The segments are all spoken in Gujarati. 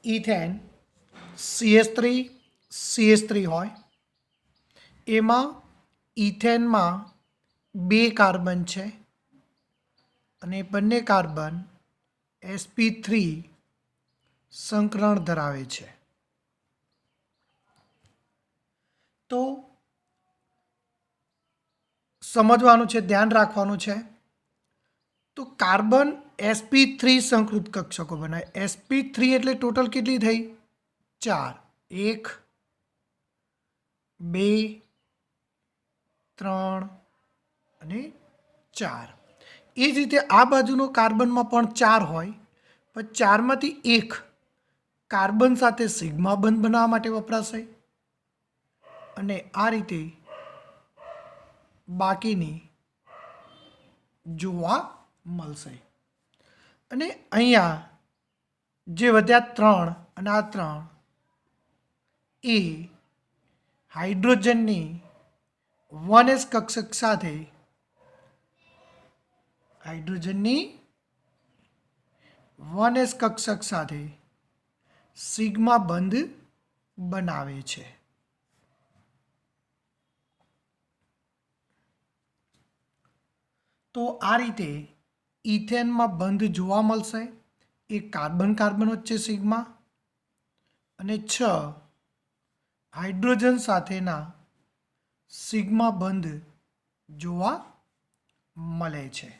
ઇથેન CH3 હોય એમાં ઇથેનમાં 2 કાર્બન છે અને બંને કાર્બન sp3 સંકરણ ધરાવે છે. તો સમજવાનું છે, ધ્યાન રાખવાનું છે. તો કાર્બન sp3 સંકૃત કક્ષકો બનાવે. sp3 એટલે ટોટલ કેટલી થઈ? 4. 1 2 3 અને 4. એ જ રીતે આ બાજુનો કાર્બનમાં પણ 4 હોય, પણ 4માંથી 1 કાર્બન સાથે સિગ્મા બંધ બનાવવા માટે વપરાશે અને આ રીતે બાકીની જોવા મળશે. અને અહીંયા જે વધ્યા 3 અને આ 3 એ હાઇડ્રોજનની 1s કક્ષક સાથે સિગ્મા બંધ બનાવે છે. તો આ રીતે ઇથેનમાં બંધ જોવા મળશે. એક કાર્બન વચ્ચે સિગ્મા અને 6 હાઇડ્રોજન સાથેના સિગ્મા બંધ જોવા મળે છે.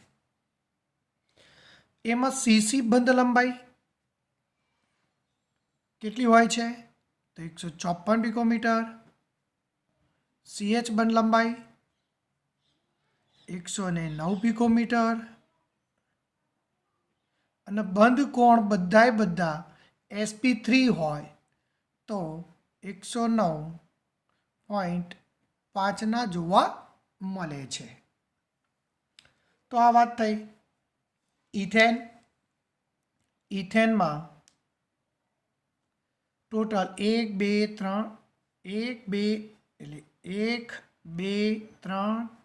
એમાં CC બંધ લંબાઈ કેટલી હોય છે? તો 154 પિકોમીટર. CH બંધ લંબાઈ 109 પિકોમીટર અને બંધ કોણ બધા sp3 હોય તો 109.5 જોવા મળે છે. તો આ વાત થઈ ઇથેનમાં ટોટલ 1 2 3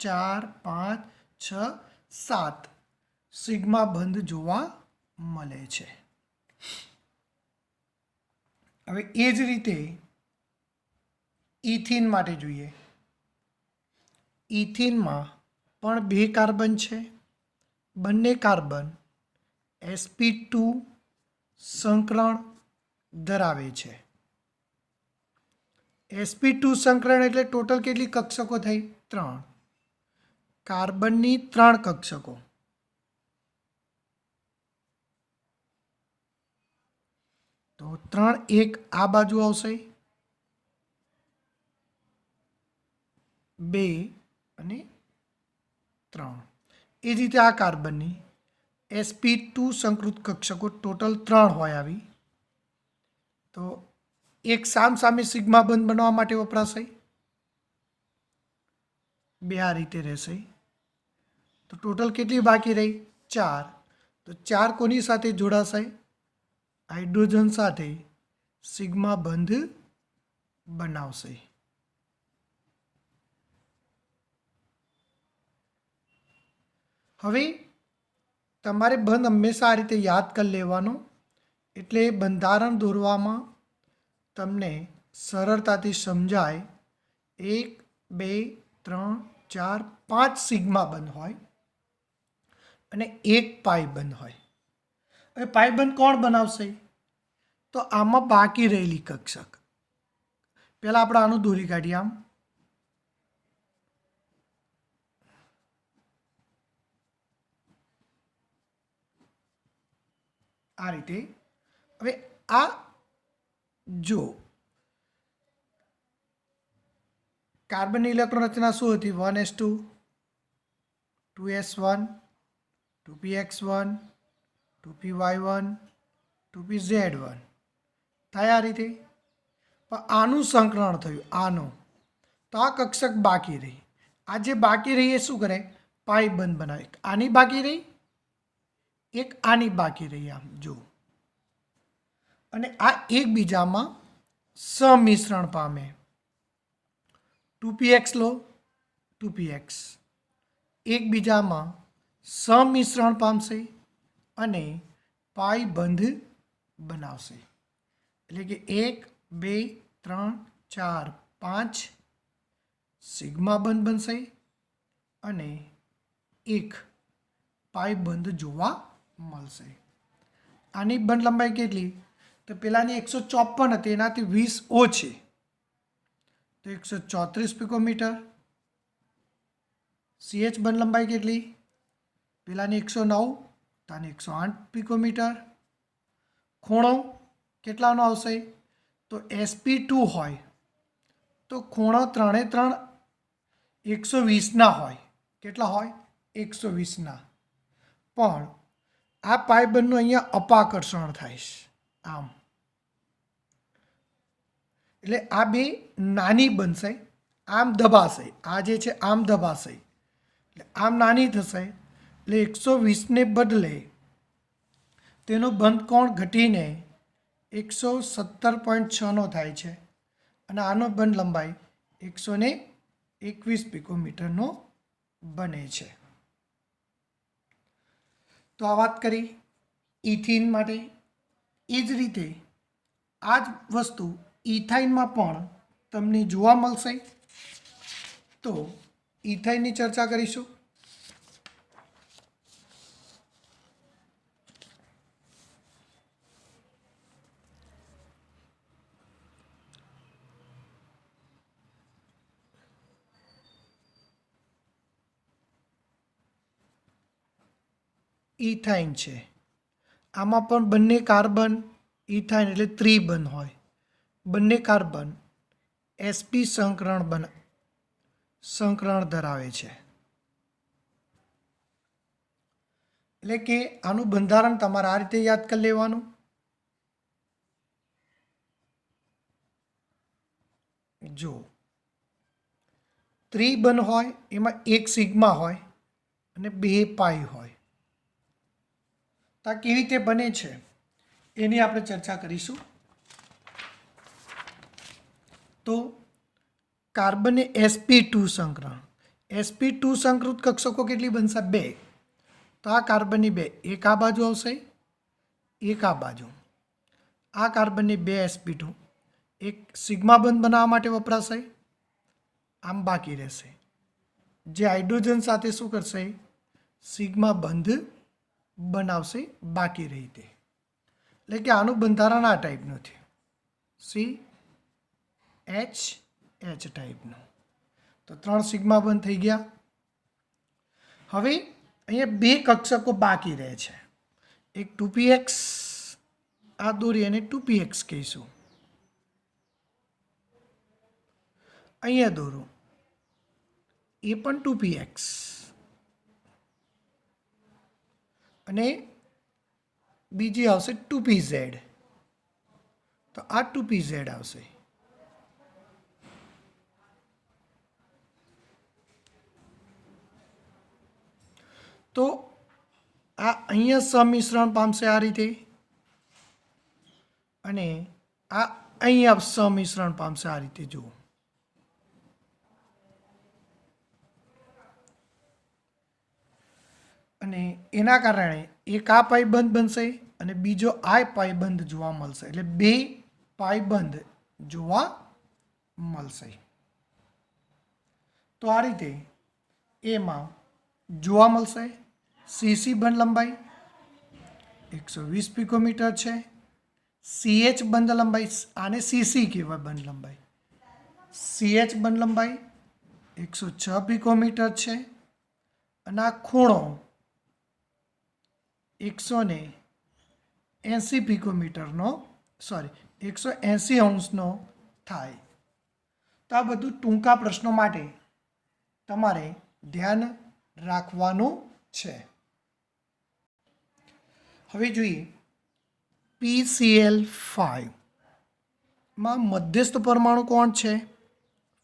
4 5 6 7 સિગ્મા બંધ જોવા મળે છે. હવે એ જ રીતે ઇથિન માટે જોઈએ. ઇથિનમાં પણ 2 કાર્બન છે. બંને કાર્બન sp2 સંકરણ ધરાવે છે. sp2 સંકરણ એટલે ટોટલ કેટલી કક્ષકો થઈ? 3. કાર્બનની 3 કક્ષકો. તો 3 1 આ બાજુ આવશે, 2 અને 3. એ જ રીતે આ કાર્બનની sp2 સંકૃત કક્ષકો ટોટલ 3 હોય આવી. તો એક સામસામે સિગ્મા બંધ બનાવવા માટે વપરાશે. 2 આ રીતે રહેશે. તો ટોટલ કેટલી બાકી રહી? 4. તો 4 કોની સાથે જોડાશે? હાઇડ્રોજન સાથે સિગ્મા બંધ બનાવશે. હવે તમારે બંધ હંમેશા આ રીતે યાદ કરી લેવાનો, એટલે બંધારણ દોરવામાં તમને સરળતાથી સમજાય. 1 2 3 4 5 સિગ્મા બંધ હોય અને 1 પાઈ બંધ હોય. હવે પાઈ બંધ કોણ બનાવશે? તો આમાં બાકી રહેલી કક્ષક. પહેલાં આપણે આનું દોરી કાઢીએ. આમ આ રીતે. હવે આ જો કાર્બનની ઇલેક્ટ્રોન રચના શું હતી? 1s2 2s1 2px1 2py1 2pz1 થાય આ રીતે. પણ આનું સંકલન થયું, આનું. તો આ કક્ષક બાકી રહી. આ જે બાકી રહી એ શું કરે? પાઈ બંધ બનાવે. આની બાકી રહી, એક આની બાકી રહી. આમ જો. અને આ એકબીજામાં સમિશ્રણ પામે. 2px લો 2px એકબીજામાં સમિશ્રણ પામશે અને પાઈ બંધ બનાવશે. એટલે કે 1 2 3 4 5 સિગ્મા બંધ બનશે અને એક પાઈ બંધ જોવા મળશે. આની બંધ લંબાઈ કેટલી? તો પેલાની 154 હતી, એનાથી 20 ઓછી, તો 134 પિકોમીટર. CH બંધ લંબાઈ કેટલી? પેલાની 109, તો આની 108 પિકોમીટર. ખૂણો કેટલાનો આવશે? તો SP2 હોય તો ખૂણો 3 120ના હોય. કેટલા હોય? 120ના. પણ આ પાયબંધનું અહીંયા અપાકર્ષણ થાય છે આમ, એટલે આ બે નાની બનશે, આમ દબાશે. આ જે છે આમ દબાશે, એટલે આમ નાની થશે, એટલે 120ને બદલે તેનો બંધ કોણ ઘટીને 117.6નો થાય છે અને આનો બંધ લંબાઈ 121 પિકોમીટરનો બને છે. તો આ વાત કરી ઇથિન માટે. એ જ રીતે આ જ વસ્તુ ઇથાઇનમાં પણ તમને જોવા મળશે. તો ઇથાઇનની ચર્ચા કરીશું. ઇથાઇન છે, આમાં પણ બંને કાર્બન ઇથાઇન એટલે ત્રિબંધ હોય. બંને કાર્બન sp સંકરણ ધરાવે છે. એટલે કે આનું બંધારણ તમારે આ રીતે યાદ કરી લેવાનું. જો ત્રિબંધ હોય એમાં એક સિગ્મા હોય અને બે પાઈ હોય. તો આ કેવી રીતે બને છે એની આપણે ચર્ચા કરીશું. તો કાર્બનને sp2 સંકરણ, sp2 સંકૃત કક્ષકો કેટલી બનશે? 2. તો આ કાર્બનની 2, એક આ બાજુ આવશે, એક આ બાજુ. આ કાર્બનની 2 sp2 એક સિગ્મા બંધ બનાવવા માટે વપરાશે, આમ બાકી રહેશે. જે હાઇડ્રોજન સાથે શું કરશે? સિગ્મા બંધ બનાવશે બાકી રહી તે. એટલે કે આનું બંધારણ આ ટાઈપનું છે, CH ટાઈપનું. તો 3 સિગ્મા બંધ થઈ ગયા. હવે અહીંયા 2 કક્ષકો બાકી રહે છે. એક 2px આ દોરી અને 2px કહીશું. અહીંયા દોરો, એ પણ 2px અને બીજી આવશે 2pz. તો આ 2pz આવશે. તો આ અહીંયા સમિશ્રણ પામશે આ રીતે અને આ અહીંયા સમિશ્રણ પામશે આ રીતે. જુઓ, અને એના કારણે એક આ પાઈબંધ બનશે અને બીજો આ પાઈબંધ જોવા મળશે. એટલે 2 પાઈબંધ જોવા મળશે. તો આ રીતે એમાં જોવા મળશે. CC બંધ લંબાઈ 120 પિકોમીટર છે. CH બંધ લંબાઈ, આને CC કહેવાય બંધ લંબાઈ. CH બંધ લંબાઈ 106 પિકોમીટર છે અને આ ખૂણો 180 પિકોમીટરનો 180 અંશનો થાય. તો આ બધું ટૂંકા પ્રશ્નો માટે તમારે ધ્યાન રાખવાનું છે. હવે જોઈએ PCl5 માં મધ્યસ્થ પરમાણુ કોણ છે?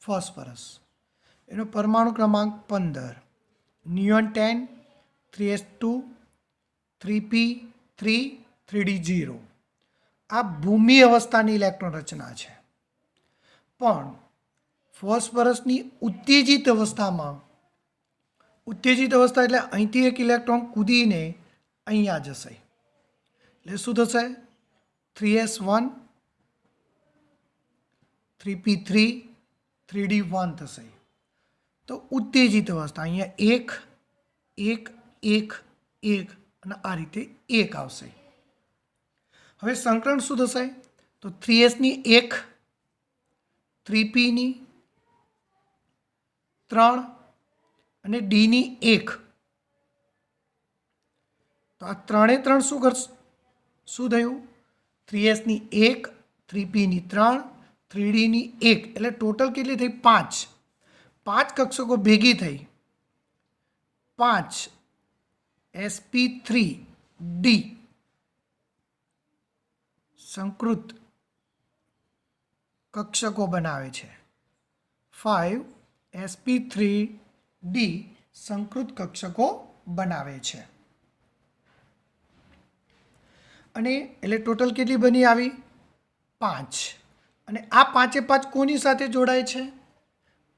ફોસ્ફરસ. એનો પરમાણુ ક્રમાંક 15, નિયોન 10, 3s2, 3p3, 3d0. આ ભૂમિ અવસ્થાની ઇલેક્ટ્રોન રચના છે. પણ ફોસ્ફરસની ઉત્તેજિત અવસ્થામાં, ઉત્તેજિત અવસ્થા એટલે અહીંથી એક ઇલેક્ટ્રોન કૂદીને અહીંયા જશે. એટલે શું થશે? 3s1 3p3 3d1 થશે. તો ઉત્તેજિત અવસ્થા અહીંયા 1 1 1 1 અને આ રીતે 1 આવશે. હવે સંકરણ શું થશે? તો 3s ની 1, 3p ની 3 અને d ની 1. તો આ 3 એ 3 શું થયું? 3s ની 1, 3p ની 3, 3d ની 1 એટલે ટોટલ કેટલી થઈ? 5. 5 કક્ષકો ભેગી થઈ 5 sp3d સંકૃત કક્ષકો બનાવે છે. 5 sp3d સંકૃત કક્ષકો બનાવે છે. અને એટલે ટોટલ કેટલી બની આવી? 5. અને આ 5 એ 5 કોની સાથે જોડાય છે?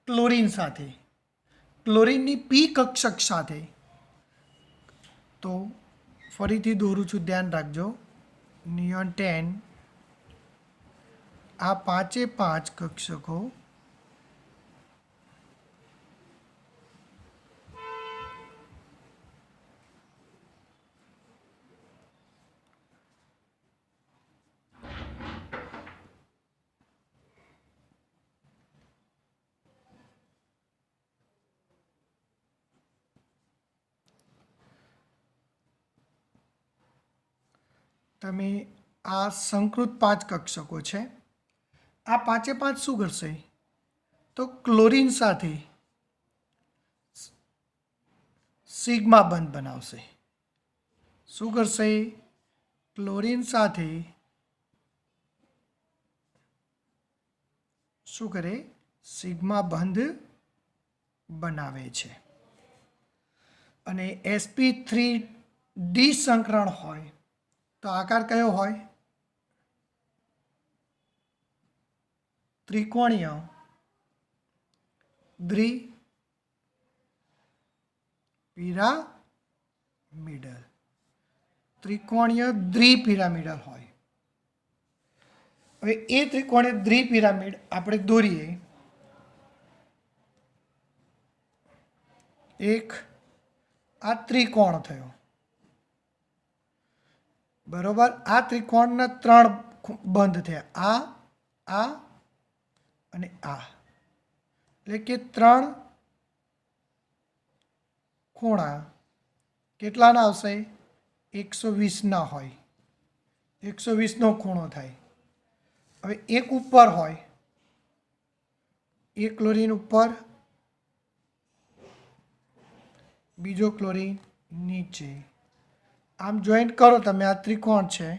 ક્લોરીન સાથે, ક્લોરીનની પી કક્ષક સાથે. તો ફરીથી દોરું છું, ધ્યાન રાખજો. નિયોન 10, આ 5 એ 5 કક્ષકો તમે આ સંકૃત 5 કક્ષકો છે. આ 5 એ 5 શું કરશે? તો ક્લોરીન સાથે સિગ્મા બંધ બનાવશે. શું કરશે? ક્લોરીન સાથે શું કરે? સિગ્મા બંધ બનાવે છે. અને sp3d સંકરણ હોય તો આકાર કયો હોય? ત્રિકોણીય દ્વિપિરામિડલ. ત્રિકોણીય દ્વિપિરામિડલ હોય. હવે એ ત્રિકોણીય દ્વિપિરામિડ આપણે દોરીએ. એક આ ત્રિકોણ થયો, બરોબર. આ ત્રિકોણના 3 બંધ થયા, આ અને આ. એટલે કે 3 ખૂણા કેટલાના આવશે? 120ના હોય. 120નો ખૂણો થાય. હવે એક ઉપર હોય, એક ક્લોરીન ઉપર, બીજો ક્લોરીન નીચે. આમ જોઈન્ટ કરો તમે. આ ત્રિકોણ છે.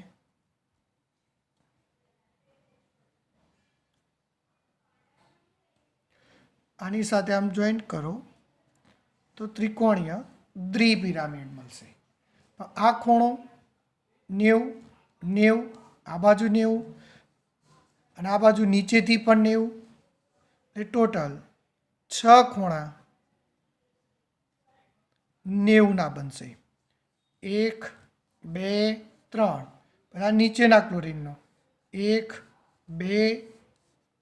આની સાથે આમ જોઈન્ટ કરો તો ત્રિકોણીય દ્વિપિરામિડ મળશે. આ ખૂણો 90, 90, આ બાજુ 90 અને આ બાજુ નીચેથી પણ 90. એ ટોટલ 6 ખૂણા 90ના બનશે. 1 2 3 બધા નીચેના ક્લોરીનનો 1 2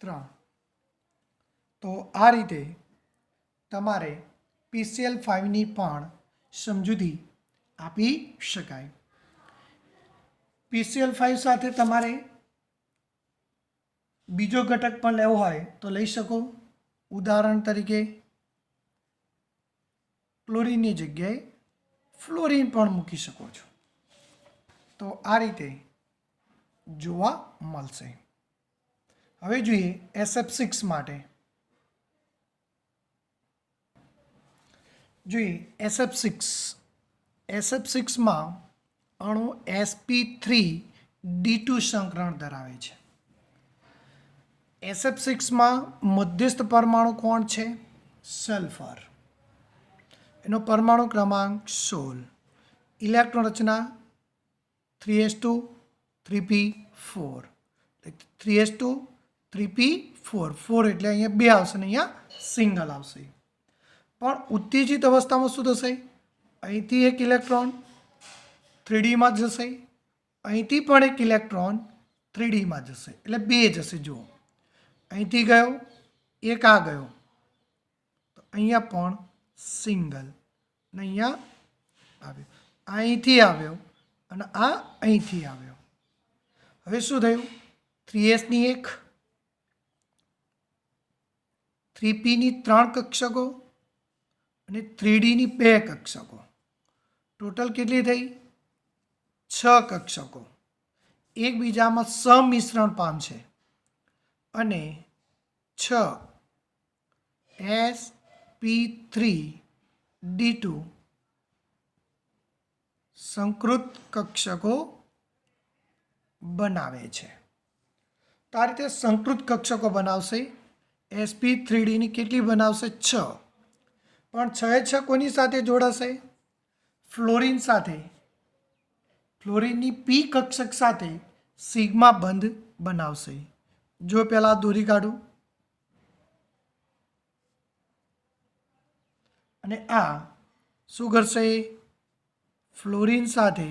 3. તો આ રીતે તમારે PCl5ની પણ સમજૂતી આપી શકાય. PCl5 સાથે તમારે બીજો ઘટક પણ લેવો હોય તો લઈ શકો. ઉદાહરણ તરીકે ક્લોરીનની જગ્યાએ ફ્લોરીન પણ મૂકી શકો છો. તો આ રીતે જોવા મળશે. હવે જોઈએ SF6 માટે. જોઈએ SF6માં અણુ sp3d2 સંકરણ ધરાવે છે. SF6માં મધ્યસ્થ પરમાણુ કોણ છે? સલ્ફર. એનો પરમાણુ ક્રમાંક 16. ઇલેક્ટ્રોન રચના 3s2 3p4. 3s2 3p4. 4 એટલે અહીંયા 2 આવશે ને અહીંયા સિંગલ આવશે. પણ ઉત્તેજિત અવસ્થામાં શું થશે? અહીંથી એક ઇલેક્ટ્રોન 3Dમાં જશે, અહીંથી પણ એક ઇલેક્ટ્રોન 3Dમાં જશે, એટલે 2 જશે. જુઓ અહીંથી ગયો, એક આ ગયો, તો અહીંયા પણ સિંગલ, અને અહીંયા આવ્યો, અહીંથી આવ્યો અને આ અહીંથી આવ્યો. હવે શું થયું? 3s ની 1, 3p ની 3 કક્ષકો અને 3d ની 2 કક્ષકો. ટોટલ કેટલી થઈ? 6 કક્ષકો એકબીજામાં સમિશ્રણ પામશે અને 6 sp3d2 સંકૃત કક્ષકો બનાવે છે. તો આ રીતે સંકૃત કક્ષકો બનાવશે. sp3dની કેટલી બનાવશે? 6. પણ 6 એ 6 કોની સાથે જોડાશે? ફ્લોરિન સાથે. ફ્લોરિનની p કક્ષક સાથે સિગ્મા બંધ બનાવશે. જો પહેલાં દોરી કાઢું અને આ શું કરશે? ફ્લોરિન સાથે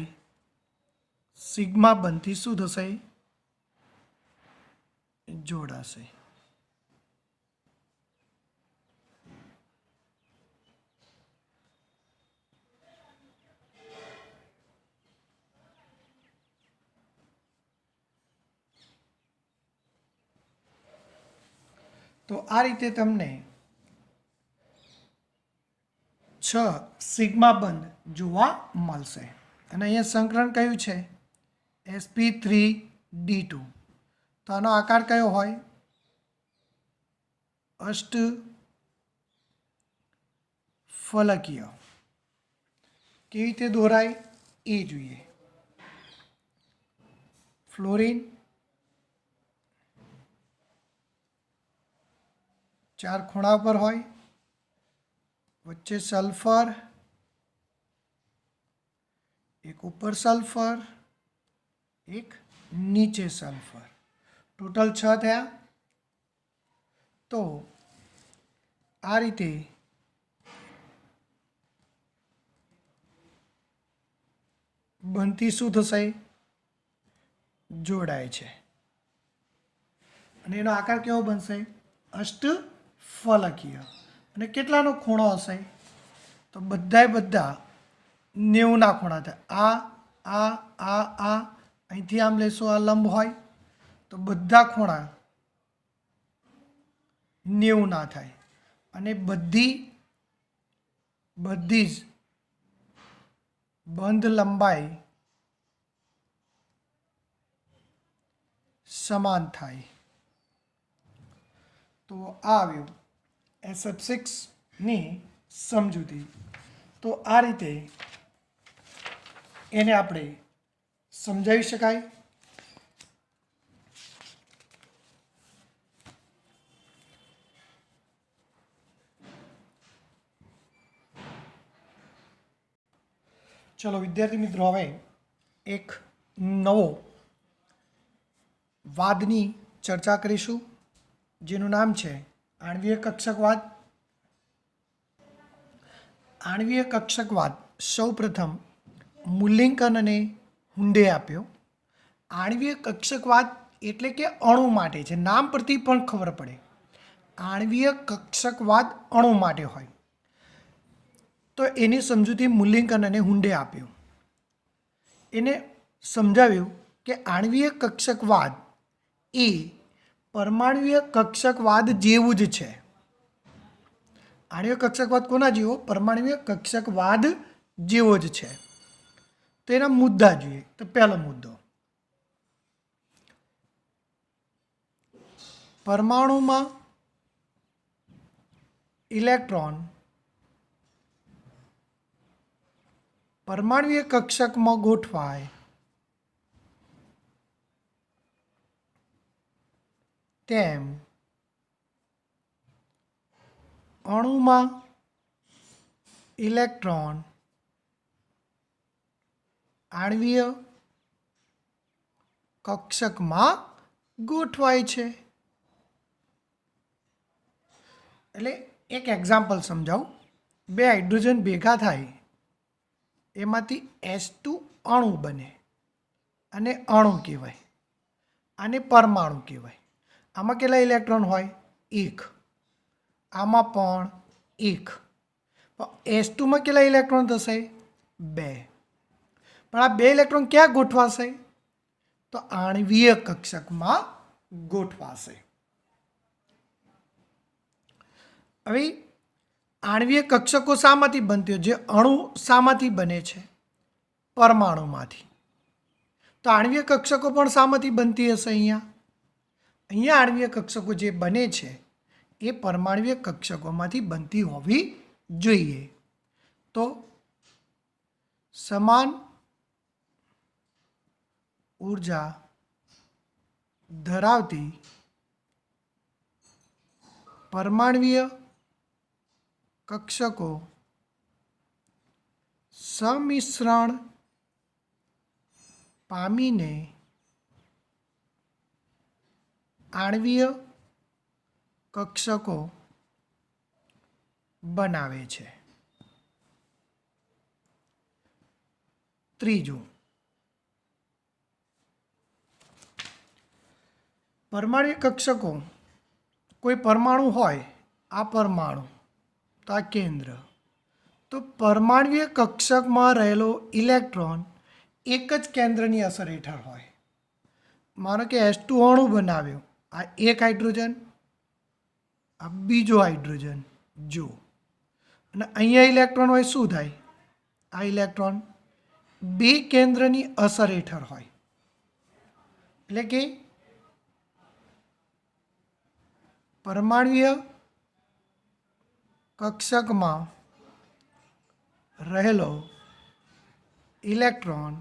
સિગ્મા બંધથી શું થશે? જોડાશે. તો આ રીતે તમને 6 સિગ્મા બંધ જોવા મળશે. અને અહીંયા સંકલન કયું છે? sp3d2. તો આનો આકાર કયો હોય? અષ્ટફલકીય. કેવી રીતે દોરાય એ જોઈએ. ફ્લોરિન 4 ખૂણા પર હોય, વચ્ચે સલ્ફર, એક ઉપર સલ્ફર, એક નીચે સલ્ફર. ટોટલ 6 થયા. તો આ રીતે બનતી શું થશે? જોડાય છે. અને એનો આકાર કેવો બનશે? અષ્ટફલકીય. અને કેટલાનો ખૂણો હશે? તો બધા 90ના ખૂણા થાય. આ અહીંથી આમ લેશો, આ લંબ હોય તો બધા ખૂણા 90ના થાય. અને બધી જ બંધ લંબાઈ સમાન થાય. તો આ આવ્યું SF6ની સમજૂતી. તો આ રીતે એને આપણે સમજાવી શકાય. ચલો વિદ્યાર્થી મિત્રો, હવે એક નવો વાદની ચર્ચા કરીશું, જેનું નામ છે આણ્વીય કક્ષકવાદ. આણ્વીય કક્ષકવાદ સૌપ્રથમ મુલ્લિંકન અને હુન્ડે આપ્યો. આણ્વીય કક્ષકવાદ એટલે કે અણુ માટે છે. નામ પરથી પણ ખબર પડે. આણ્વીય કક્ષકવાદ અણુ માટે હોય. તો એની સમજૂતી મુલ્લિંકન અને હુન્ડે આપ્યો. એને સમજાવ્યું કે આણ્વીય કક્ષકવાદ એ પરમાણ્વીય કક્ષકવાદ જેવું જ છે. આણ્વીય કક્ષકવાદ કોના જેવો? પરમાણ્વીય કક્ષકવાદ જેવો જ છે. તો એના મુદ્દા જોઈએ. તો પહેલો મુદ્દો, પરમાણુમાં ઇલેક્ટ્રોન પરમાણ્વીય કક્ષકમાં ગોઠવાય તેમ અણુમાં ઇલેક્ટ્રોન આણ્વીય કક્ષકમાં ગોઠવાય છે. એટલે એક એક્ઝામ્પલ સમજાવું. 2 હાઇડ્રોજન ભેગા થાય, એમાંથી H2 અણુ બને અને અણુ કહેવાય. આને પરમાણુ કહેવાય. આમાં કેટલા ઇલેક્ટ્રોન હોય? 1. આમાં પણ 1. પણ S2 માં કેટલા ઇલેક્ટ્રોન થશે? 2. પણ આ 2 ઇલેક્ટ્રોન ક્યાં ગોઠવાશે? તો આણ્વીય કક્ષકમાં ગોઠવાશે. હવે આણ્વીય કક્ષકો શામાંથી બનતી હોય? જે અણુ શામાંથી બને છે? પરમાણુમાંથી. તો આણ્વીય કક્ષકો પણ શામાંથી બનતી હશે? અહીંયા આણ્વીય કક્ષકો જે બને છે એ પરમાણ્વીય કક્ષકોમાંથી બનતી હોવી જોઈએ. તો સમાન ઊર્જા ધરાવતી પરમાણ્વીય કક્ષકો સમિશ્રણ પામીને આણ્વીય કક્ષકો બનાવે છે. ત્રીજું, પરમાણ્વીય કક્ષકો, કોઈ પરમાણુ હોય, આ પરમાણુ તો આ કેન્દ્ર, તો પરમાણ્વીય કક્ષકમાં રહેલો ઇલેક્ટ્રોન એક જ કેન્દ્રની અસર હેઠળ હોય. માનો કે H2 અણુ બનાવ્યો, આ એક હાઇડ્રોજન, આ બીજો હાઇડ્રોજન, જો, અને અહીંયા ઇલેક્ટ્રોન હોય, શું થાય? આ ઇલેક્ટ્રોન બે કેન્દ્રની અસર હેઠળ હોય. એટલે કે પરમાણ્વીય કક્ષકમાં રહેલો ઇલેક્ટ્રોન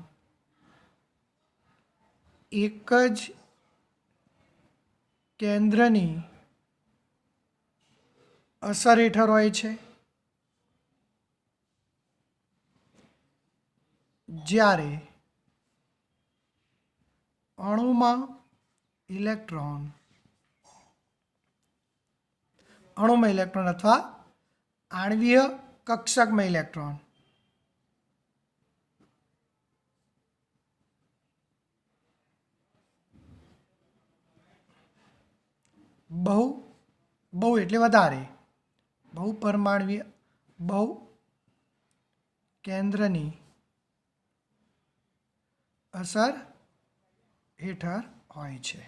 એક જ કેન્દ્રની અસર હેઠળ હોય છે, જ્યારે અણુમાં ઇલેક્ટ્રોન અથવા આણ્વીય કક્ષકમાં ઇલેક્ટ્રોન બહુ એટલે વધારે, બહુ પરમાણ્વીય, બહુ કેન્દ્રની અસર હેઠળ હોય છે.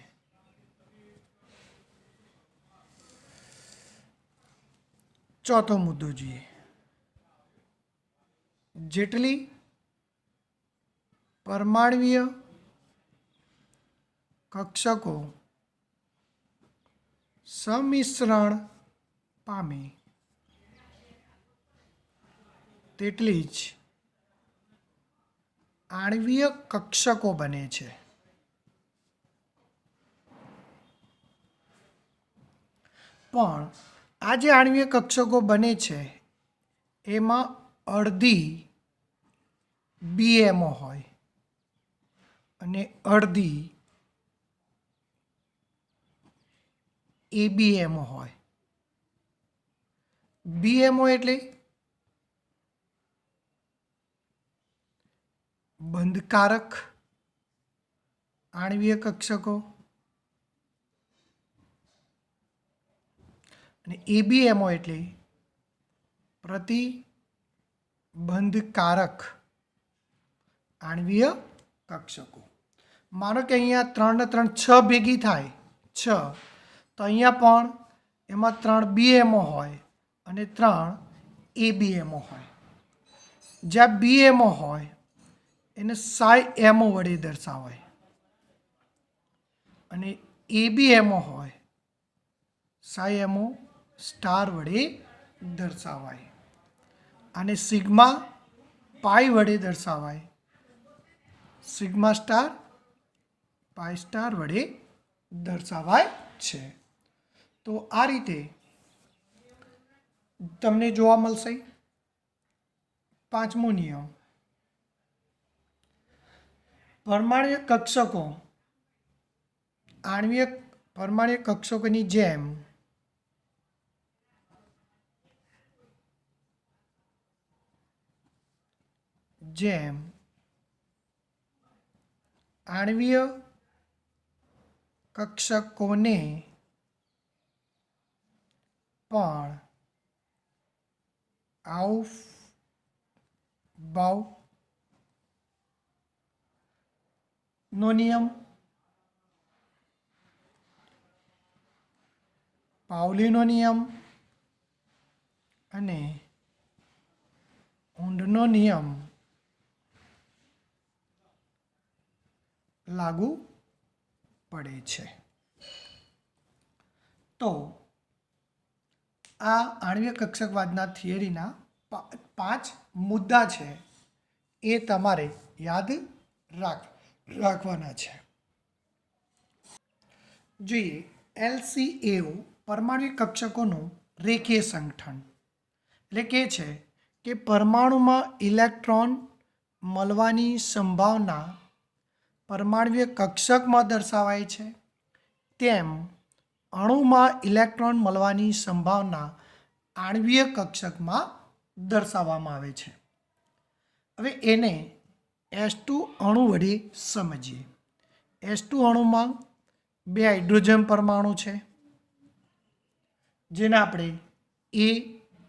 ચોથો મુદ્દો જોઈએ. જેટલી પરમાણ્વીય કક્ષકો સમિશ્રણ પામે તેટલી જ આણ્વીય કક્ષકો બને છે. પણ આ જે આણ્વીય કક્ષકો બને છે એમાં અડધી BMO હોય અને અડધી ABMO હોય. BMO એટલે બંધકારક આણ્વીય કક્ષકો અને ABMO એટલે પ્રતિબંધકારક આણ્વીય કક્ષકો. માનો કે અહીંયા 3 ને 3 6 ભેગી થાય 6, તો અહીંયા પણ એમાં 3 BMO હોય અને 3 ABMO હોય. જ્યાં BMO હોય એને psi-MO વડે દર્શાવાય અને ABMO હોય psi-MO સ્ટાર વડે દર્શાવાય. અને સિગ્મા પાઈ વડે દર્શાવાય, સિગ્મા સ્ટાર પાઈ સ્ટાર વડે દર્શાવાય છે. તો આ રીતે તમને જોવા મળશે. પાંચમો નિયમ, પરમાણ્વીય કક્ષકો પરમાણ્વીય કક્ષકોની જેમ આણ્વીય કક્ષકોને પણ આવભાવનો નિયમ, પાઉલીનો નિયમ અને ઊંડનો નિયમ લાગુ પડે છે. તો આ આણ્વીય કક્ષકવાદના થિયરીના 5 મુદ્દા છે, એ તમારે યાદ રાખવાના છે. જોઈએ LCAO પરમાણ્વીય કક્ષકોનું રેખીય સંગઠન. એટલે કે છે કે પરમાણુમાં ઇલેક્ટ્રોન મળવાની સંભાવના પરમાણ્વીય કક્ષકમાં દર્શાવાય છે, તેમ અણુમાં ઇલેક્ટ્રોન મળવાની સંભાવના આણ્વીય કક્ષકમાં દર્શાવવામાં આવે છે. હવે એને S2 અણુ વડે સમજીએ. S2 અણુમાં 2 હાઇડ્રોજન પરમાણુ છે, જેને આપણે A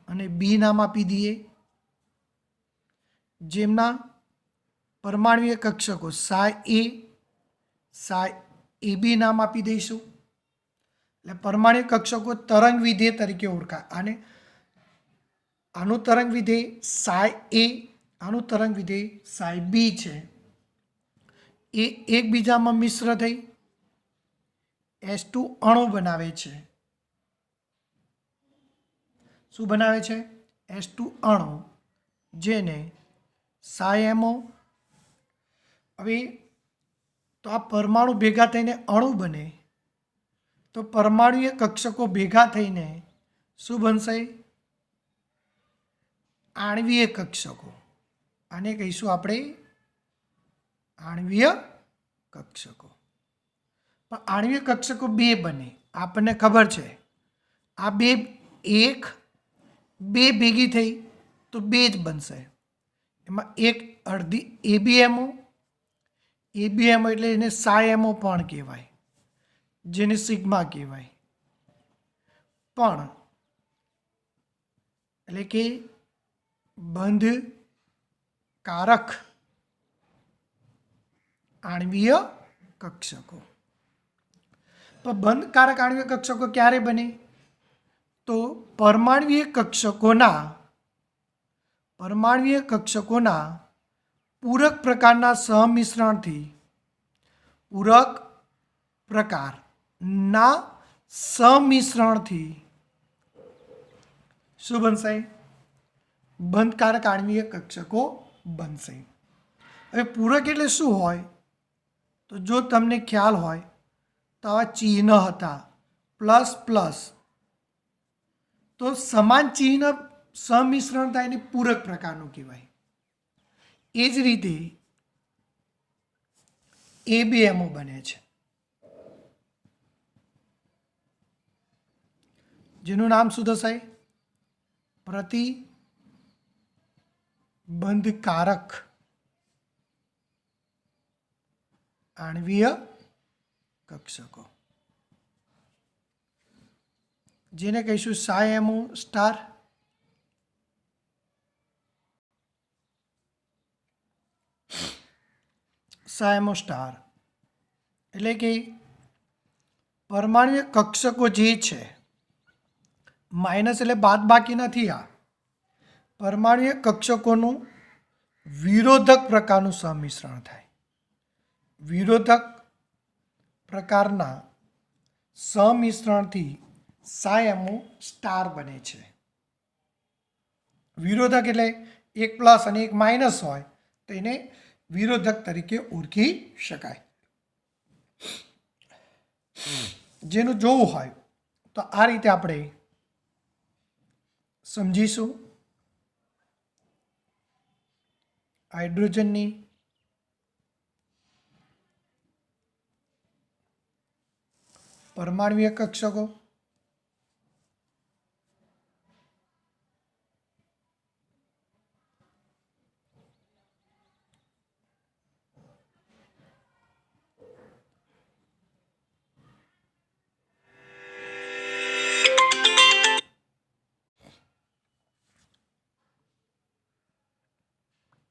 અને B નામ આપી દઈએ, જેમના પરમાણ્વીય કક્ષકો psi A, psi AB નામ આપી દઈશું. એટલે પરમાણ્વીય કક્ષકો તરંગ વિધેય તરીકે ઓળખાય. આનું તરંગ વિધેય psi A, આનું તરંગ વિધેય psi B છે. એ એકબીજામાં મિશ્ર થઈ S2 અણુ બનાવે છે. શું બનાવે છે? S2 અણુ, જેને psi-MO. હવે તો આ પરમાણુ ભેગા થઈને અણુ બને, તો પરમાણુય કક્ષકો ભેગા થઈને શું બનશે? આણ્વીય કક્ષકો. આને કહીશું આપણે આણ્વીય કક્ષકો. પણ આણ્વીય કક્ષકો 2 બને, આપણને ખબર છે. આ 2 ભેગી થઈ તો 2 જ બનશે. એમાં એક અડધી ABMO એટલે એને psi-MO પણ કહેવાય, જેને સિગ્મા કહેવાય. પણ એટલે કે બંધકારક આણ્વીય કક્ષકો. તો બંધકારક આણ્વીય કક્ષકો ક્યારે બને? તો પરમાણ્વીય કક્ષકોના પૂરક પ્રકારના સમિશ્રણથી શું બનશે? બંધકારક આણ્વીય કક્ષકો બનશે. હવે પૂરક એટલે શું હોય? તો જો તમને ખ્યાલ હોય તો આવા ચિહ્ન હતા, પ્લસ પ્લસ, તો સમાન ચિહ્ન સમિશ્રણ થાય એને પૂરક પ્રકારનું કહેવાય. એ જ રીતે ABMO બને છે, જેનું નામ શું થશે? પ્રતિબંધકારક આણ્વીય કક્ષકો, જેને કહીશું psi-MO સ્ટાર. psi-MO સ્ટાર એટલે કે પરમાણ્વીય કક્ષકો જે છે, માઇનસ એટલે બાદ બાકી નથી. આ પરમાણ્વીય કક્ષકોનું વિરોધક પ્રકારનું સમિશ્રણ થાય. વિરોધક પ્રકારના સમિશ્રણથી psi-MO સ્ટાર બને છે. વિરોધક એટલે એક પ્લસ અને એક માઇનસ હોય તો એને વિરોધક તરીકે ઓળખી શકાય. જેનું જોવું હોય તો આ રીતે આપણે સમજીશું. હાઇડ્રોજનની પરમાણ્વીય કક્ષકો,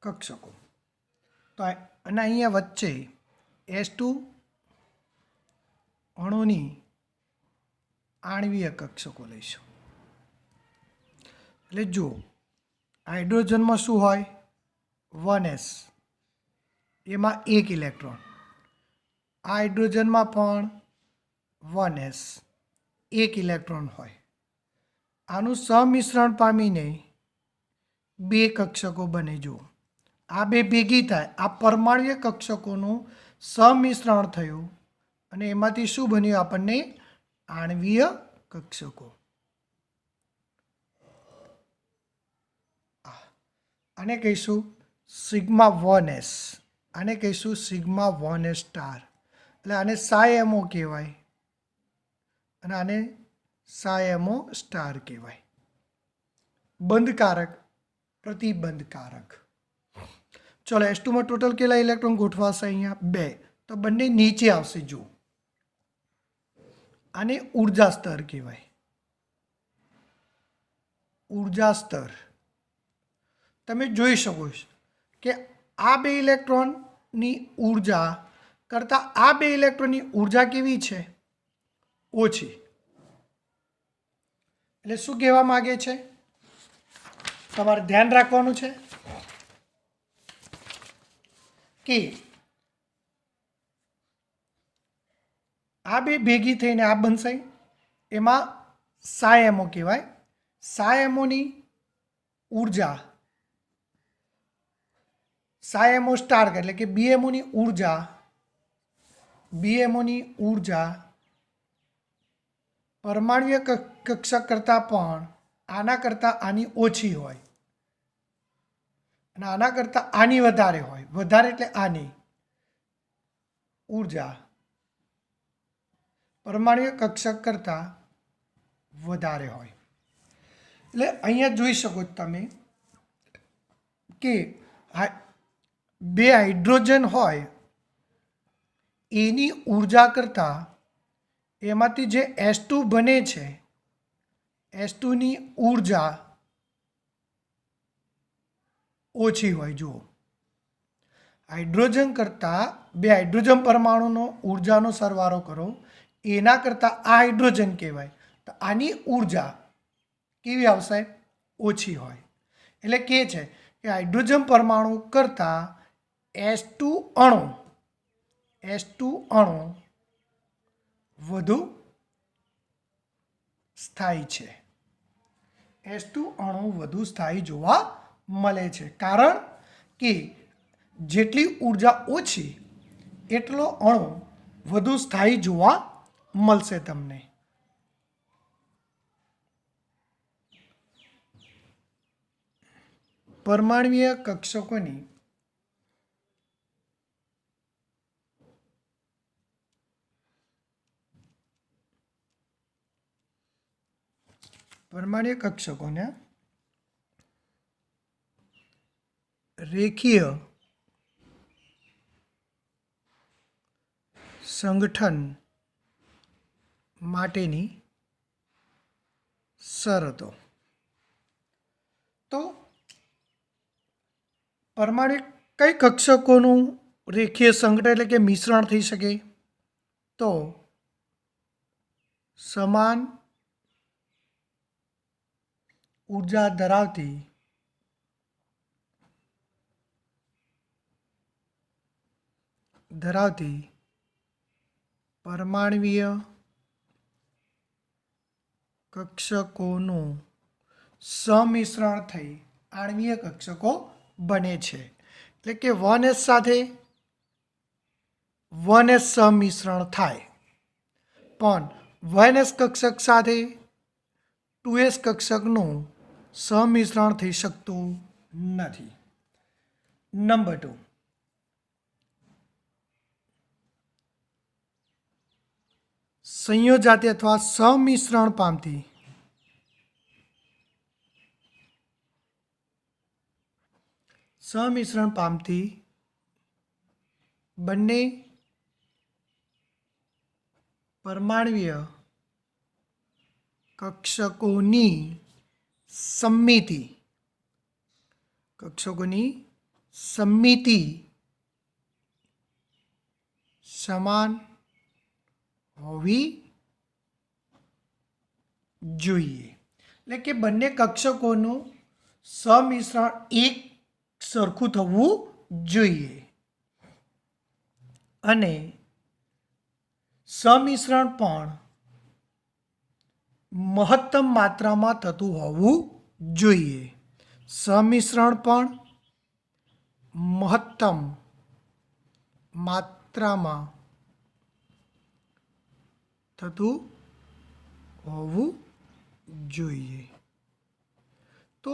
કક્ષકો. તો અને અહીંયા વચ્ચે S2 અણુની આણ્વીય કક્ષકો લઈશું. એટલે જુઓ, હાઇડ્રોજનમાં શું હોય? 1s, એમાં 1 ઇલેક્ટ્રોન. આ હાઇડ્રોજનમાં પણ 1s, 1 ઇલેક્ટ્રોન હોય. આનું સમિશ્રણ પામીને 2 કક્ષકો બને. જુઓ, આ બે ભેગી થાય, આ પરમાણ્વીય કક્ષકોનું સમિશ્રણ થયું અને એમાંથી શું બન્યું? આપણને આણ્વીય કક્ષકો. આને કહીશું સિગ્મા 1s, આને કહીશું સિગ્મા 1s સ્ટાર. એટલે આને સાયમો કહેવાય અને આને સાયમો સ્ટાર કહેવાય. બંધકારક, પ્રતિબંધકારક. ચલો, S2 માં ટોટલ કેટલા ઇલેક્ટ્રોન ગોઠવાશે? અહીંયા 2. તો બંને નીચે આવશે. જુઓ, આને ઉર્જા સ્તર કહેવાય. ઉર્જા સ્તર. તમે જોઈ શકો છો કે આ 2 ઇલેક્ટ્રોનની ઉર્જા કરતાં આ 2 ઇલેક્ટ્રોનની ઉર્જા કેવી છે? ઓછી. એટલે શું કહેવા માગે છે? તમારે ધ્યાન રાખવાનું છે કે આ બે ભેગી થઈને આ બનશે, એમાં સાયમો કહેવાય. સાયમોની ઉર્જા સાયમો સ્ટાર એટલે કે બીએમઓની ઉર્જા પરમાણ્વીય કક્ષક કરતાં પણ આની ઓછી હોય અને આના કરતાં આની વધારે હોય. વધારે એટલે આની ઉર્જા પરમાણ્વીય કક્ષક કરતાં વધારે હોય. એટલે અહીંયા જોઈ શકો તમે કે 2 હાઇડ્રોજન હોય એની ઉર્જા કરતાં એમાંથી જે S2 બને છે, S2ની ઉર્જા ઓછી હોય. જુઓ, હાઇડ્રોજન કરતાં 2 હાઇડ્રોજન પરમાણુનો ઉર્જાનો સરવાળો કરો, એના કરતાં આ હાઇડ્રોજન કહેવાય. તો આની ઉર્જા કેવી આવશે? ઓછી હોય. એટલે કહે છે કે હાઇડ્રોજન પરમાણુ કરતાં S2 અણુ વધુ સ્થાયી છે. S2 અણુ વધુ સ્થાયી જોવા મળે છે, કારણ કે જેટલી ઉર્જા ઓછી એટલો અણુ વધુ સ્થાયી જોવા મળશે તમને. પરમાણ્વીય કક્ષકોની રેખીય સંગઠન માટેની શરતો. તો પરમાણ્વીય કઈ કક્ષકોનું રેખીય સંગઠન એટલે કે મિશ્રણ થઈ શકે? તો સમાન ઉર્જા ધરાવતી પરમાણ્વીય કક્ષકોનું સમિશ્રણ થઈ આણ્વીય કક્ષકો બને છે. એટલે કે 1s સાથે 1s સમિશ્રણ થાય, પણ 1s કક્ષક સાથે 2s કક્ષકનું સમિશ્રણ થઈ શકતું નથી. નંબર 2, સંયોજાતી અથવા સમિશ્રણ પામતી બંને પરમાણ્વીય કક્ષકોની સમમિતિ સમાન હોવી જોઈએ, એટલે કે બંને કક્ષકોનું સમિશ્રણ એક સરખું થવું જોઈએ અને સમિશ્રણ પણ મહત્તમ માત્રામાં થતું હોવું જોઈએ. સમિશ્રણ પણ મહત્તમ માત્રામાં થતું હોવું જોઈએ. તો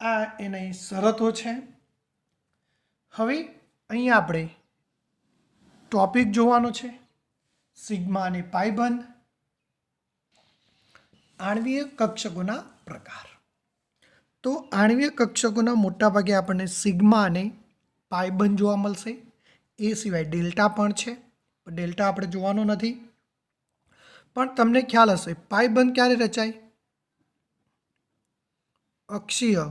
આ એની શરતો છે. હવે અહીંયા આપણે ટોપિક જોવાનો છે, સિગ્મા અને પાયબંધ, આણ્વીય કક્ષકોના પ્રકાર. તો આણ્વીય કક્ષકોના મોટાભાગે આપણને સિગ્મા અને પાયબંધ જોવા મળશે. એ સિવાય ડેલ્ટા પણ છે, પણ ડેલ્ટા આપણે જોવાનો નથી. પણ તમને ખ્યાલ હશે પાયબંધ ક્યારે રચાય? અક્ષીય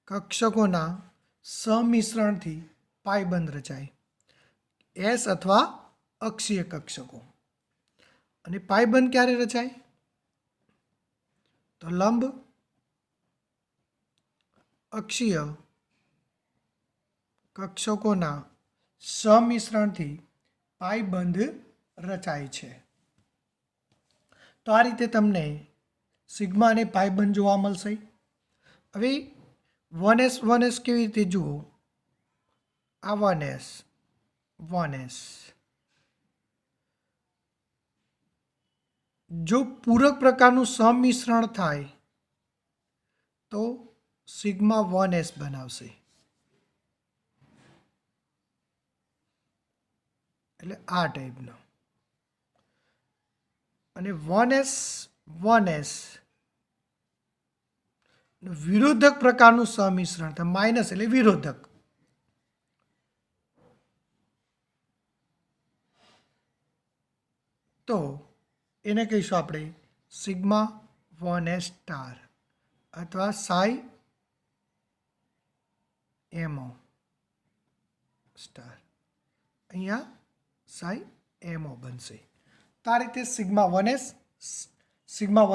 કક્ષકોના સમિશ્રણથી પાયબંધ રચાય. એસ અથવા અક્ષીય કક્ષકો. અને પાયબંધ ક્યારે રચાય? તો લંબ અક્ષીય કક્ષકોના સમિશ્રણથી પાયબંધ રચાય છે. તો આ રીતે તમને સિગ્મા અને પાયબંધ જોવા મળશે. હવે 1s કેવી રીતે જુઓ? આ 1s જો પૂરક પ્રકારનું સમિશ્રણ થાય તો સિગ્મા 1s બનાવશે. એટલે આ ટાઈપનો. અને 1s વિરોધક પ્રકારનું સમિશ્રણ થાય, માઇનસ એટલે વિરોધક. તો એને કહીશું આપણે સિગ્મા 1s સ્ટાર અથવા સાઈ એમઓ સ્ટાર. અહીંયા સાઈ એમઓ બનશે. તો આ રીતે સિગ્મા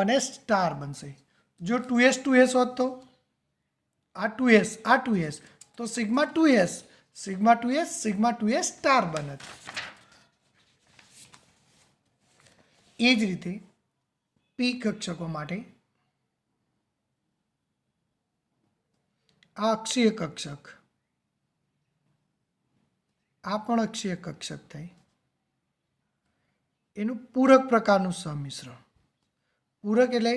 1s સ્ટાર બનશે. જો 2s હોત તો આ 2s તો સિગ્મા 2s સ્ટાર બનત. એ જ રીતે પી કક્ષકો માટે આ અક્ષીય કક્ષક, આ પણ અક્ષીય કક્ષક થાય. એનું પૂરક પ્રકારનું સમિશ્રણ. પૂરક એટલે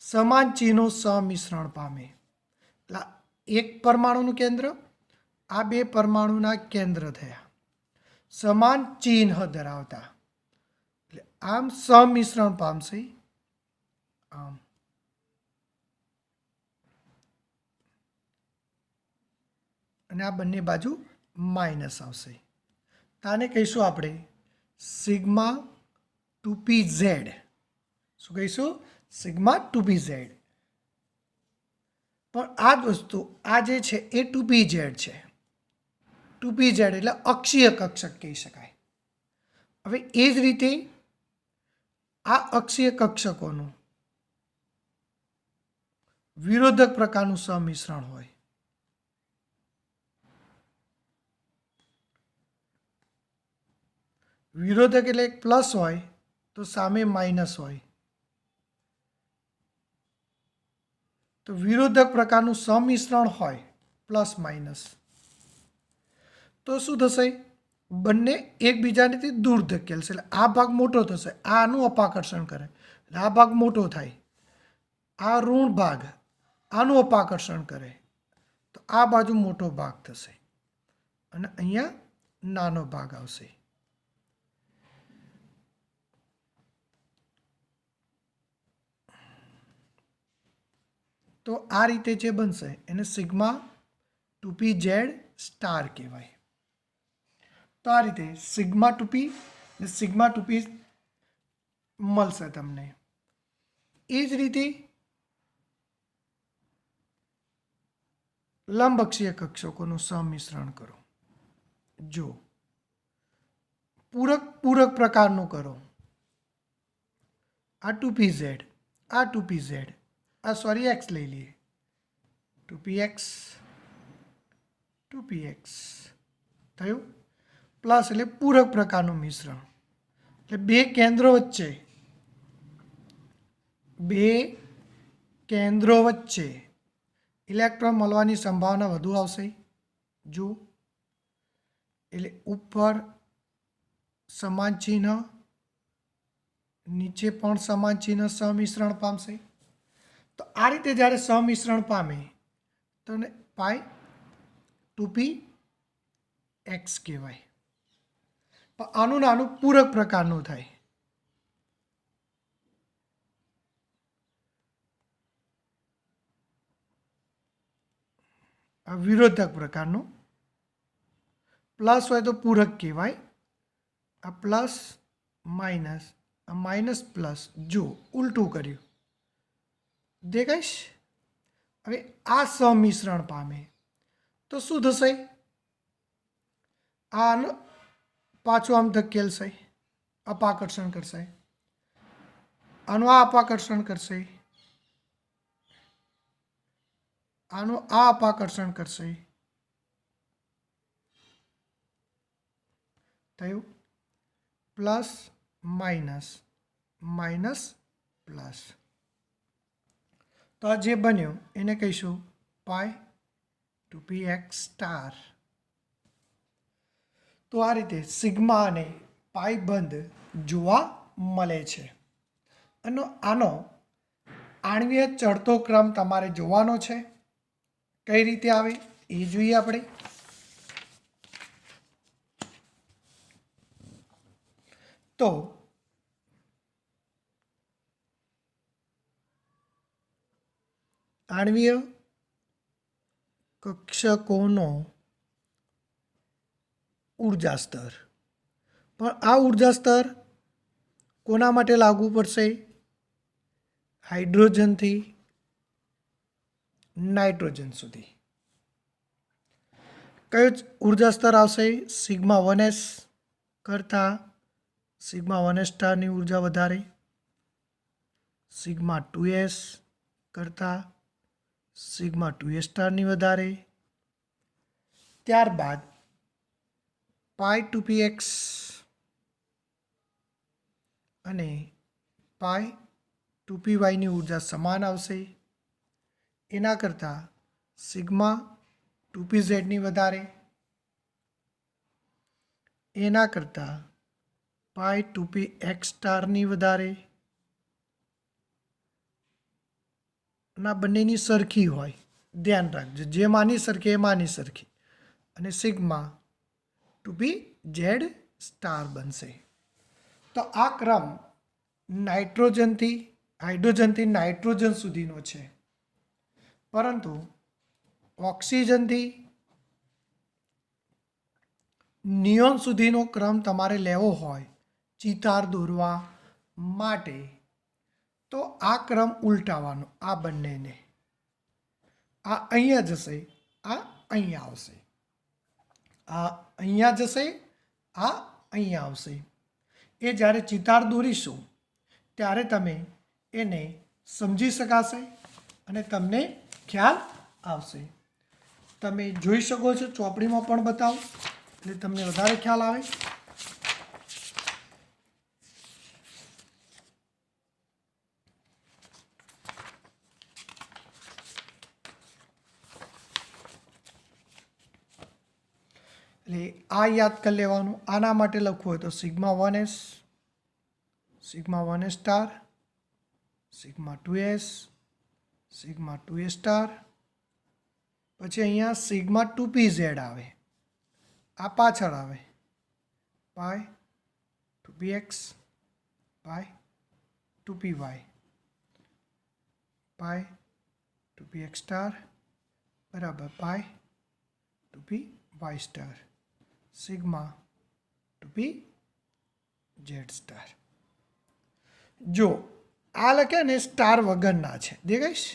સમાન ચિહ્નો સમિશ્રણ પામે. એટલે એક પરમાણુનું કેન્દ્ર, આ બે પરમાણુના કેન્દ્ર થયા સમાન ચિહ્ન ધરાવતા. એટલે આમ સમિશ્રણ પામશે, આમ. અને આ બંને બાજુ માઇનસ આવશે. તો આને કહીશું આપણે સિગ્મા 2pz. શું કહીશું? Sigma 2pz. પણ આ જ વસ્તુ આ જે છે એ 2pz છે. 2pz એટલે અક્ષીય કક્ષક કહી શકાય. હવે એ જ રીતે આ અક્ષીય કક્ષકોનું વિરોધક પ્રકારનું સમિશ્રણ હોય. વિરોધક એટલે એક પ્લસ હોય તો સામે માઇનસ હોય. તો વિરોધક પ્રકારનું સમિશ્રણ હોય પ્લસ માઇનસ, તો શું થશે? બંને એકબીજાથી દૂર ધકેલશે. એટલે આ ભાગ મોટો થશે, આનું અપાકર્ષણ કરે એટલે આ ભાગ મોટો થાય. આ ઋણ ભાગ આનું અપાકર્ષણ કરે તો આ બાજુ મોટો ભાગ થશે અને અહીંયા નાનો ભાગ આવશે. તો આ રીતે જે બનશે એને સિગ્મા 2pz સ્ટાર કહેવાય. તો આ રીતે સિગ્મા 2p અને સિગ્મા 2p મળશે તમને. એ જ રીતે લંબઅક્ષીય કક્ષકોનું સમિશ્રણ કરો. જો પૂરક પૂરક પ્રકારનું કરો. આ 2pz, આ 2pz, આ સોરી x લઈ લઈએ. 2px 2px થયું. પ્લસ એટલે પૂરક પ્રકારનું મિશ્રણ. એટલે બે કેન્દ્રો વચ્ચે ઇલેક્ટ્રોન મળવાની સંભાવના વધુ આવશે. જો એટલે ઉપર સમાન ચિહ્ન, નીચે પણ સમાન ચિહ્ન સમિશ્રણ પામશે. તો આ રીતે જ્યારે સમિશ્રણ પામે તો પાઈ 2px કહેવાય. પણ આનું નાનું પૂરક પ્રકારનું થાય. આ વિરોધક પ્રકારનું. પ્લસ હોય તો પૂરક કહેવાય. આ પ્લસ માઇનસ, આ માઇનસ પ્લસ. જો ઉલટું કર્યું દેખાઈશ. હવે આ સમિશ્રણ પામે તો શું થશે? આનો પાછું આમ ધકેલશે, અપાકર્ષણ કરશે. આનું આ અપાકર્ષણ કરશે, આનું આ અપાકર્ષણ કરશે. થયું. Plus minus, minus plus. તો આ જે બન્યું એને કહીશું પાઈ 2px સ્ટાર. તો આ રીતે સિગ્મા અને પાઈ બંધ જોવા મળે છે. અને આનો આણ્વીય ચડતો ક્રમ તમારે જોવાનો છે. કઈ રીતે આવે એ જોઈએ આપણે. તો આણ્વીય કક્ષકોનો ઉર્જા સ્તર. પણ આ ઉર્જા સ્તર કોના માટે લાગુ પડશે? હાઇડ્રોજનથી નાઇટ્રોજન સુધી. કયો ઉર્જા સ્તર આવશે? સિગ્મા 1s કરતાં સિગ્મા 1s સ્ટારની ઉર્જા વધારે, સિગ્મા 2s કરતાં સિગ્મા 2s સ્ટારની વધારે. ત્યારબાદ પાઈ 2px અને પાઈ 2pyની ઉર્જા સમાન આવશે. એના કરતાં સિગ્મા 2pzની વધારે, એના કરતાં પાઈ 2px સ્ટારની વધારે. ના બંનેની સરખી હોય, ધ્યાન રાખજો. જે માની સરખી એ માની સરખી. અને સિગ્મા 2pz સ્ટાર બનશે. તો આ ક્રમ હાઇડ્રોજનથી નાઇટ્રોજન સુધીનો છે. પરંતુ ઓક્સિજનથી નિયોન સુધીનો ક્રમ તમારે લેવો હોય ચિતાર દોરવા માટે, તો આ ક્રમ ઉલટાવવાનો. આ બંનેને આ અહીંયા જશે, આ અહીંયા આવશે. આ અહીંયા જશે, આ અહીંયા આવશે. એ જ્યારે ચિતાર દોરીશું ત્યારે તમે એને સમજી શકાશે અને તમને ખ્યાલ આવશે. તમે જોઈ શકો છો, ચોપડીમાં પણ બતાવો એટલે તમને વધારે ખ્યાલ આવે. એટલે આ યાદ કરી લેવાનું. આના માટે લખવું હોય તો sigma 1s, sigma 1s star, sigma 2s, sigma 2s star. પછી અહીંયા સિગ્મા 2pz આવે, આ પાછળ આવે પાઈ 2px, પાઈ 2py, પાઈ 2px સ્ટાર બરાબર પાઈ 2py star, sigma 2pz star. જો આ લખે ને સ્ટાર વગરના છે, દેખાઈશ.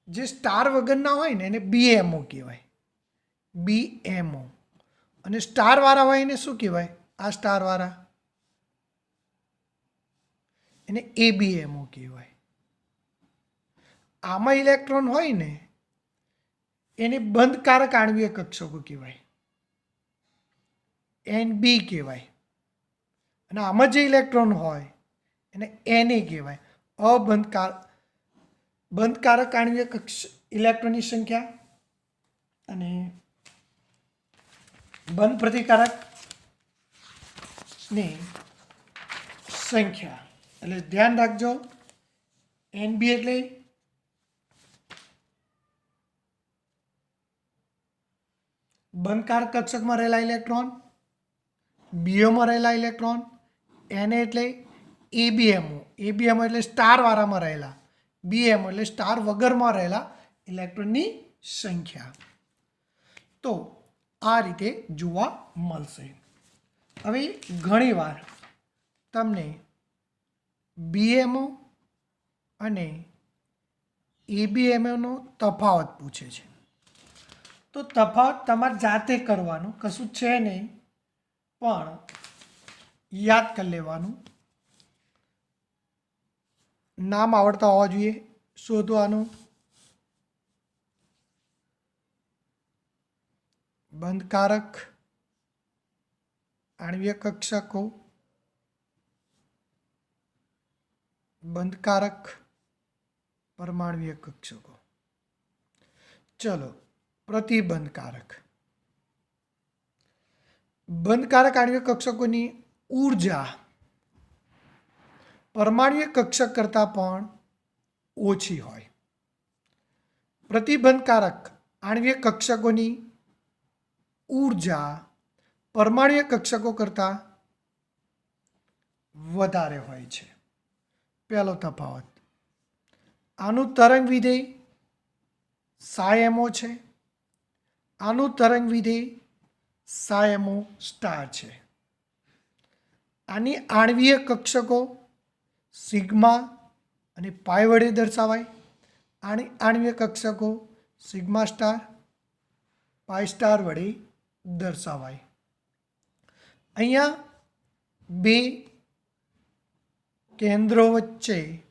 જે સ્ટાર વગરના હોય ને એને BMO કહેવાય, BMO. અને સ્ટારવાળા હોય એને શું કહેવાય? આ સ્ટારવાળા એને ABMO કહેવાય. આમાં ઇલેક્ટ્રોન હોય ને એને બંધકારક આણ્વીય કક્ષકો કહેવાય, NB કહેવાય. અને આમાં જે ઇલેક્ટ્રોન હોય એને Na કહેવાય. બંધકારક આણ્વીય ઇલેક્ટ્રોનની સંખ્યા અને બંધ પ્રતિકારકની સંખ્યા. એટલે ધ્યાન રાખજો, NB એટલે બંધકારક કક્ષકમાં રહેલા ઇલેક્ટ્રોન, BMમાં રહેલા ઇલેક્ટ્રોન, Na એટલે ABMO એટલે સ્ટારવાળામાં રહેલા, BMO એટલે સ્ટાર વગરમાં રહેલા ઇલેક્ટ્રોનની સંખ્યા. તો આ રીતે જોવા મળશે. હવે ઘણીવાર તમને BMO અને ABMOનો તફાવત પૂછે છે. તો તફાવત તમારે જાતે કરવાનો, કશું છે નહીં, પણ યાદ કરી લેવાનું. નામ આવડતા હોવા જોઈએ. શોધવાનું બંધકારક આણ્વીય કક્ષકો, બંધકારક પરમાણ્વીય કક્ષકો. ચલો, પ્રતિબંધકારક. બંધકારક આણ્વીય કક્ષકોની ઊર્જા પરમાણ્વીય કક્ષક કરતાં પણ ઓછી હોય. પ્રતિબંધકારક આણ્વીય કક્ષકોની ઊર્જા પરમાણ્વીય કક્ષકો કરતાં વધારે હોય છે. પહેલો તફાવત, આનું તરંગ વિધેય psi-mo છે, આનું તરંગ વિધેય psi-mo સ્ટાર છે. આની આણ્વીય કક્ષકો સિગ્મા અને પાઈ વડે દર્શાવાય. આની આણ્વીય કક્ષકો સિગ્મા સ્ટાર, પાઈ સ્ટાર વડે દર્શાવાય. અહીંયા બે કેન્દ્રો વચ્ચે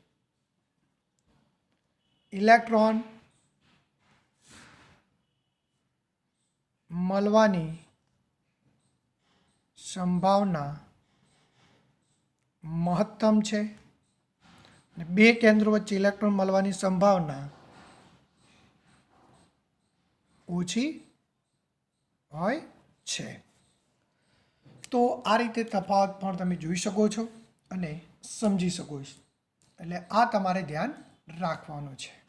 ઇલેક્ટ્રોન મળવાની સંભાવના મહત્તમ છે અને બે કેન્દ્રો વચ્ચે ઇલેક્ટ્રોન મળવાની સંભાવના ઓછી હોય છે. તો આ રીતે તફાવત પણ તમે જોઈ શકો છો અને સમજી શકો છો. એટલે આ તમારે ધ્યાન રાખવાનું છે.